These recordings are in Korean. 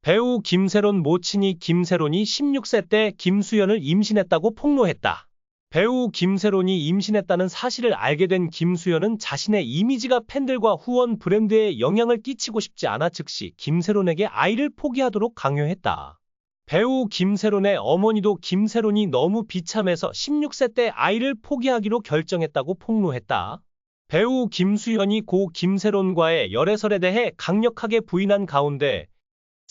배우 김세론 모친이 김세론이 16세 때 김수현을 임신했다고 폭로했다. 배우 김세론이 임신했다는 사실을 알게 된 김수현은 자신의 이미지가 팬들과 후원 브랜드에 영향을 끼치고 싶지 않아 즉시 김세론에게 아이를 포기하도록 강요했다. 배우 김세론의 어머니도 김세론이 너무 비참해서 16세 때 아이를 포기하기로 결정했다고 폭로했다. 배우 김수현이 고 김세론과의 열애설에 대해 강력하게 부인한 가운데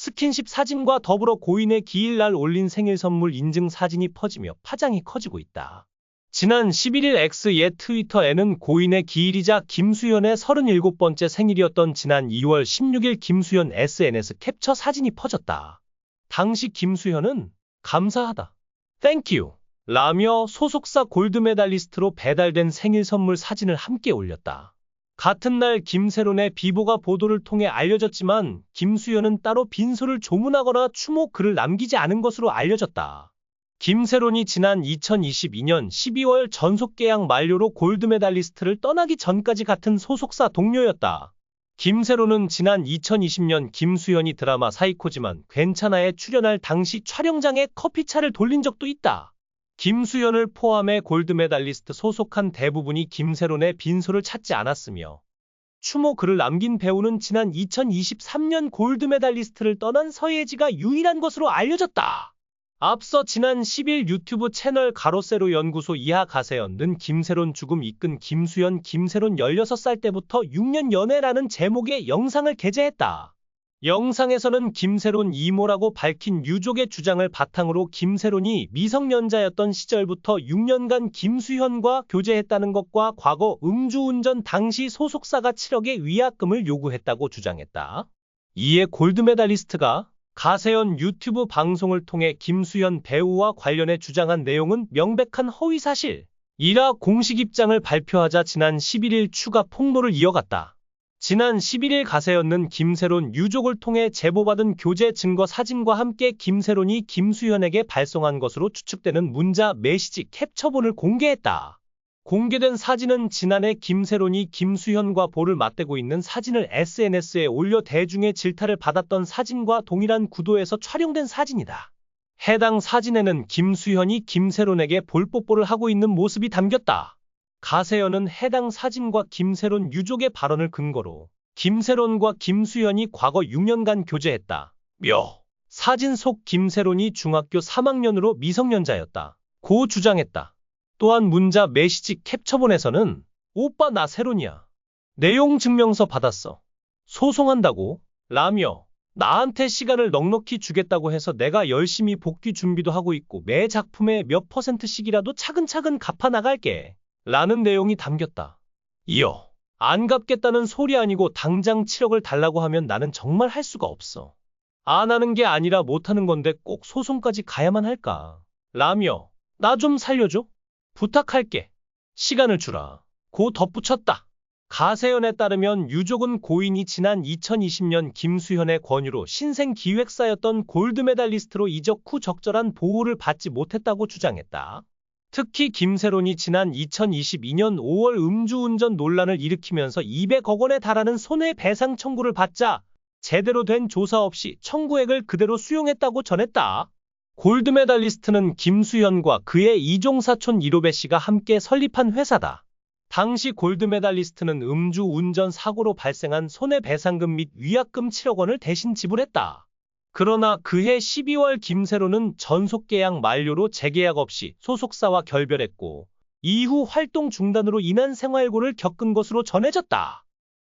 스킨십 사진과 더불어 고인의 기일날 올린 생일 선물 인증 사진이 퍼지며 파장이 커지고 있다. 지난 11일 X의 트위터에는 고인의 기일이자 김수현의 37번째 생일이었던 지난 2월 16일 김수현 SNS 캡처 사진이 퍼졌다. 당시 김수현은 감사하다, 땡큐 라며 소속사 골드메달리스트로 배달된 생일 선물 사진을 함께 올렸다. 같은 날 김세론의 비보가 보도를 통해 알려졌지만 김수현은 따로 빈소를 조문하거나 추모 글을 남기지 않은 것으로 알려졌다. 김세론이 지난 2022년 12월 전속 계약 만료로 골드메달리스트를 떠나기 전까지 같은 소속사 동료였다. 김세론은 지난 2020년 김수현이 드라마 사이코지만 괜찮아에 출연할 당시 촬영장에 커피차를 돌린 적도 있다. 김수현을 포함해 골드메달리스트 소속한 대부분이 김세론의 빈소를 찾지 않았으며 추모 글을 남긴 배우는 지난 2023년 골드메달리스트를 떠난 서예지가 유일한 것으로 알려졌다. 앞서 지난 10일 유튜브 채널 가로세로 연구소 이하 가세연은 김세론 죽음 이끈 김수현 김세론 16살 때부터 6년 연애라는 제목의 영상을 게재했다. 영상에서는 김세론 이모라고 밝힌 유족의 주장을 바탕으로 김세론이 미성년자였던 시절부터 6년간 김수현과 교제했다는 것과 과거 음주운전 당시 소속사가 7억의 위약금을 요구했다고 주장했다. 이에 골드메달리스트가 가세연 유튜브 방송을 통해 김수현 배우와 관련해 주장한 내용은 명백한 허위사실이라 공식 입장을 발표하자 지난 11일 추가 폭로를 이어갔다. 지난 11일 가세연은 김세론 유족을 통해 제보받은 교제 증거 사진과 함께 김세론이 김수현에게 발송한 것으로 추측되는 문자 메시지 캡처본을 공개했다. 공개된 사진은 지난해 김세론이 김수현과 볼을 맞대고 있는 사진을 SNS에 올려 대중의 질타를 받았던 사진과 동일한 구도에서 촬영된 사진이다. 해당 사진에는 김수현이 김세론에게 볼뽀뽀를 하고 있는 모습이 담겼다. 가세연은 해당 사진과 김세론 유족의 발언을 근거로 김세론과 김수현이 과거 6년간 교제했다. 사진 속 김세론이 중학교 3학년으로 미성년자였다. 고 주장했다. 또한 문자 메시지 캡처본에서는 오빠 나 세론이야. 내용 증명서 받았어. 소송한다고? 라며 나한테 시간을 넉넉히 주겠다고 해서 내가 열심히 복귀 준비도 하고 있고 매 작품에 몇 %씩이라도 차근차근 갚아 나갈게. 라는 내용이 담겼다. 이어 안 갚겠다는 소리 아니고 당장 7억을 달라고 하면 나는 정말 할 수가 없어. 안 하는 게 아니라 못하는 건데 꼭 소송까지 가야만 할까? 라며 나 좀 살려줘? 부탁할게. 시간을 주라. 고 덧붙였다. 가세연에 따르면 유족은 고인이 지난 2020년 김수현의 권유로 신생기획사였던 골드메달리스트로 이적 후 적절한 보호를 받지 못했다고 주장했다. 특히 김세론이 지난 2022년 5월 음주운전 논란을 일으키면서 200억 원에 달하는 손해배상 청구를 받자 제대로 된 조사 없이 청구액을 그대로 수용했다고 전했다. 골드메달리스트는 김수현과 그의 이종사촌 이로배 씨가 함께 설립한 회사다. 당시 골드메달리스트는 음주운전 사고로 발생한 손해배상금 및 위약금 7억 원을 대신 지불했다. 그러나 그해 12월 김세론은 전속계약 만료로 재계약 없이 소속사와 결별했고 이후 활동 중단으로 인한 생활고를 겪은 것으로 전해졌다.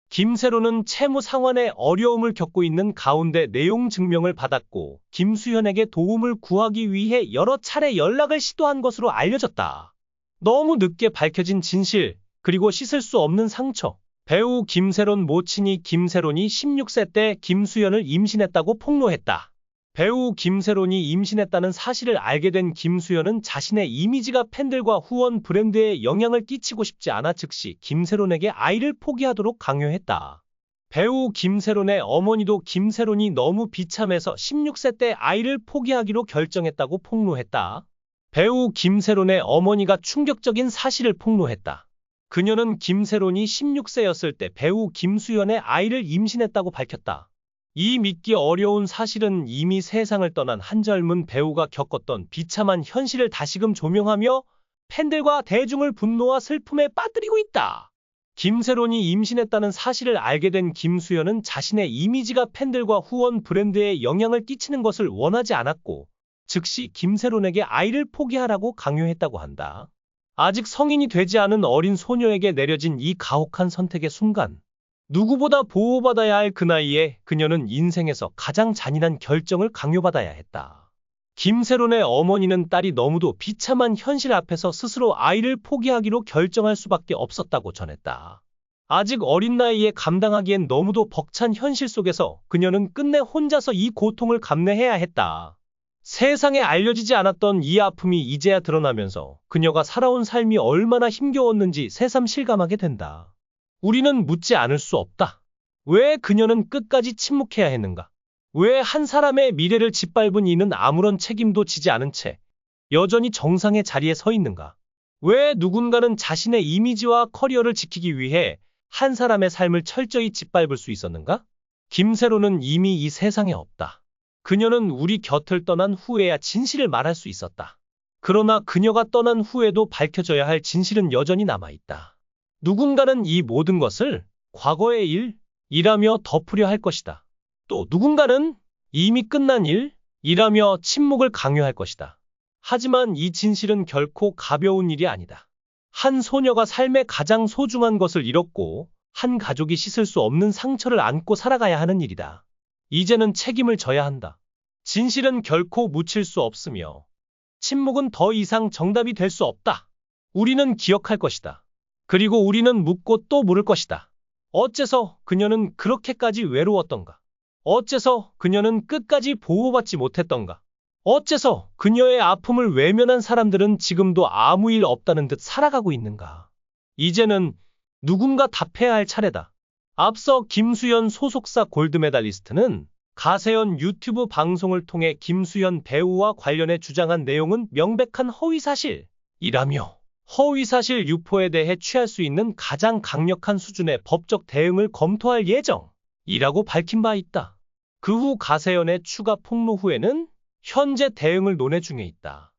김세론은 채무 상환에 어려움을 겪고 있는 가운데 내용 증명을 받았고 김수현에게 도움을 구하기 위해 여러 차례 연락을 시도한 것으로 알려졌다. 너무 늦게 밝혀진 진실, 그리고 씻을 수 없는 상처. 배우 김세론 모친이 김세론이 16세 때 김수현을 임신했다고 폭로했다. 배우 김세론이 임신했다는 사실을 알게 된 김수현은 자신의 이미지가 팬들과 후원 브랜드에 영향을 끼치고 싶지 않아 즉시 김세론에게 아이를 포기하도록 강요했다. 배우 김세론의 어머니도 김세론이 너무 비참해서 16세 때 아이를 포기하기로 결정했다고 폭로했다. 배우 김세론의 어머니가 충격적인 사실을 폭로했다. 그녀는 김세론이 16세였을 때 배우 김수현의 아이를 임신했다고 밝혔다. 이 믿기 어려운 사실은 이미 세상을 떠난 한 젊은 배우가 겪었던 비참한 현실을 다시금 조명하며 팬들과 대중을 분노와 슬픔에 빠뜨리고 있다. 김세론이 임신했다는 사실을 알게 된 김수현은 자신의 이미지가 팬들과 후원 브랜드에 영향을 끼치는 것을 원하지 않았고 즉시 김세론에게 아이를 포기하라고 강요했다고 한다. 아직 성인이 되지 않은 어린 소녀에게 내려진 이 가혹한 선택의 순간, 누구보다 보호받아야 할 그 나이에 그녀는 인생에서 가장 잔인한 결정을 강요받아야 했다. 김세론의 어머니는 딸이 너무도 비참한 현실 앞에서 스스로 아이를 포기하기로 결정할 수밖에 없었다고 전했다. 아직 어린 나이에 감당하기엔 너무도 벅찬 현실 속에서 그녀는 끝내 혼자서 이 고통을 감내해야 했다. 세상에 알려지지 않았던 이 아픔이 이제야 드러나면서 그녀가 살아온 삶이 얼마나 힘겨웠는지 새삼 실감하게 된다. 우리는 묻지 않을 수 없다. 왜 그녀는 끝까지 침묵해야 했는가? 왜 한 사람의 미래를 짓밟은 이는 아무런 책임도 지지 않은 채 여전히 정상의 자리에 서 있는가? 왜 누군가는 자신의 이미지와 커리어를 지키기 위해 한 사람의 삶을 철저히 짓밟을 수 있었는가? 김세론은 이미 이 세상에 없다. 그녀는 우리 곁을 떠난 후에야 진실을 말할 수 있었다. 그러나 그녀가 떠난 후에도 밝혀져야 할 진실은 여전히 남아있다. 누군가는 이 모든 것을 과거의 일이라며 덮으려 할 것이다. 또 누군가는 이미 끝난 일이라며 침묵을 강요할 것이다. 하지만 이 진실은 결코 가벼운 일이 아니다. 한 소녀가 삶의 가장 소중한 것을 잃었고 한 가족이 씻을 수 없는 상처를 안고 살아가야 하는 일이다. 이제는 책임을 져야 한다. 진실은 결코 묻힐 수 없으며 침묵은 더 이상 정답이 될 수 없다. 우리는 기억할 것이다. 그리고 우리는 묻고 또 물을 것이다. 어째서 그녀는 그렇게까지 외로웠던가? 어째서 그녀는 끝까지 보호받지 못했던가? 어째서 그녀의 아픔을 외면한 사람들은 지금도 아무 일 없다는 듯 살아가고 있는가? 이제는 누군가 답해야 할 차례다. 앞서 김수현 소속사 골드메달리스트는 가세연 유튜브 방송을 통해 김수현 배우와 관련해 주장한 내용은 명백한 허위사실이라며 허위사실 유포에 대해 취할 수 있는 가장 강력한 수준의 법적 대응을 검토할 예정이라고 밝힌 바 있다. 그 후 가세연의 추가 폭로 후에는 현재 대응을 논의 중에 있다.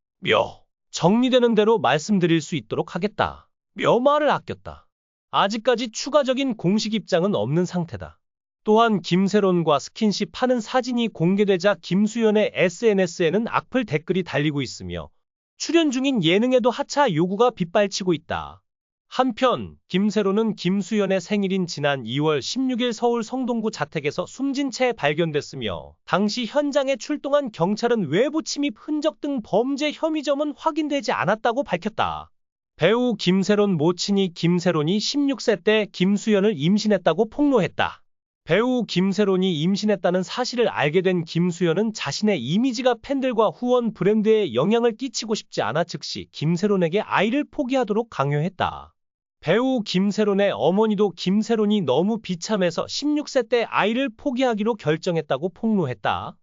정리되는 대로 말씀드릴 수 있도록 하겠다. 말을 아꼈다. 아직까지 추가적인 공식 입장은 없는 상태다. 또한 김세론과 스킨십 하는 사진이 공개되자 김수현의 SNS에는 악플 댓글이 달리고 있으며 출연 중인 예능에도 하차 요구가 빗발치고 있다. 한편 김세론은 김수현의 생일인 지난 2월 16일 서울 성동구 자택에서 숨진 채 발견됐으며 당시 현장에 출동한 경찰은 외부 침입 흔적 등 범죄 혐의 점은 확인되지 않았다고 밝혔다. 배우 김세론 모친이 김세론이 16세 때 김수현을 임신했다고 폭로했다. 배우 김세론이 임신했다는 사실을 알게 된 김수현은 자신의 이미지가 팬들과 후원 브랜드에 영향을 끼치고 싶지 않아 즉시 김세론에게 아이를 포기하도록 강요했다. 배우 김세론의 어머니도 김세론이 너무 비참해서 16세 때 아이를 포기하기로 결정했다고 폭로했다.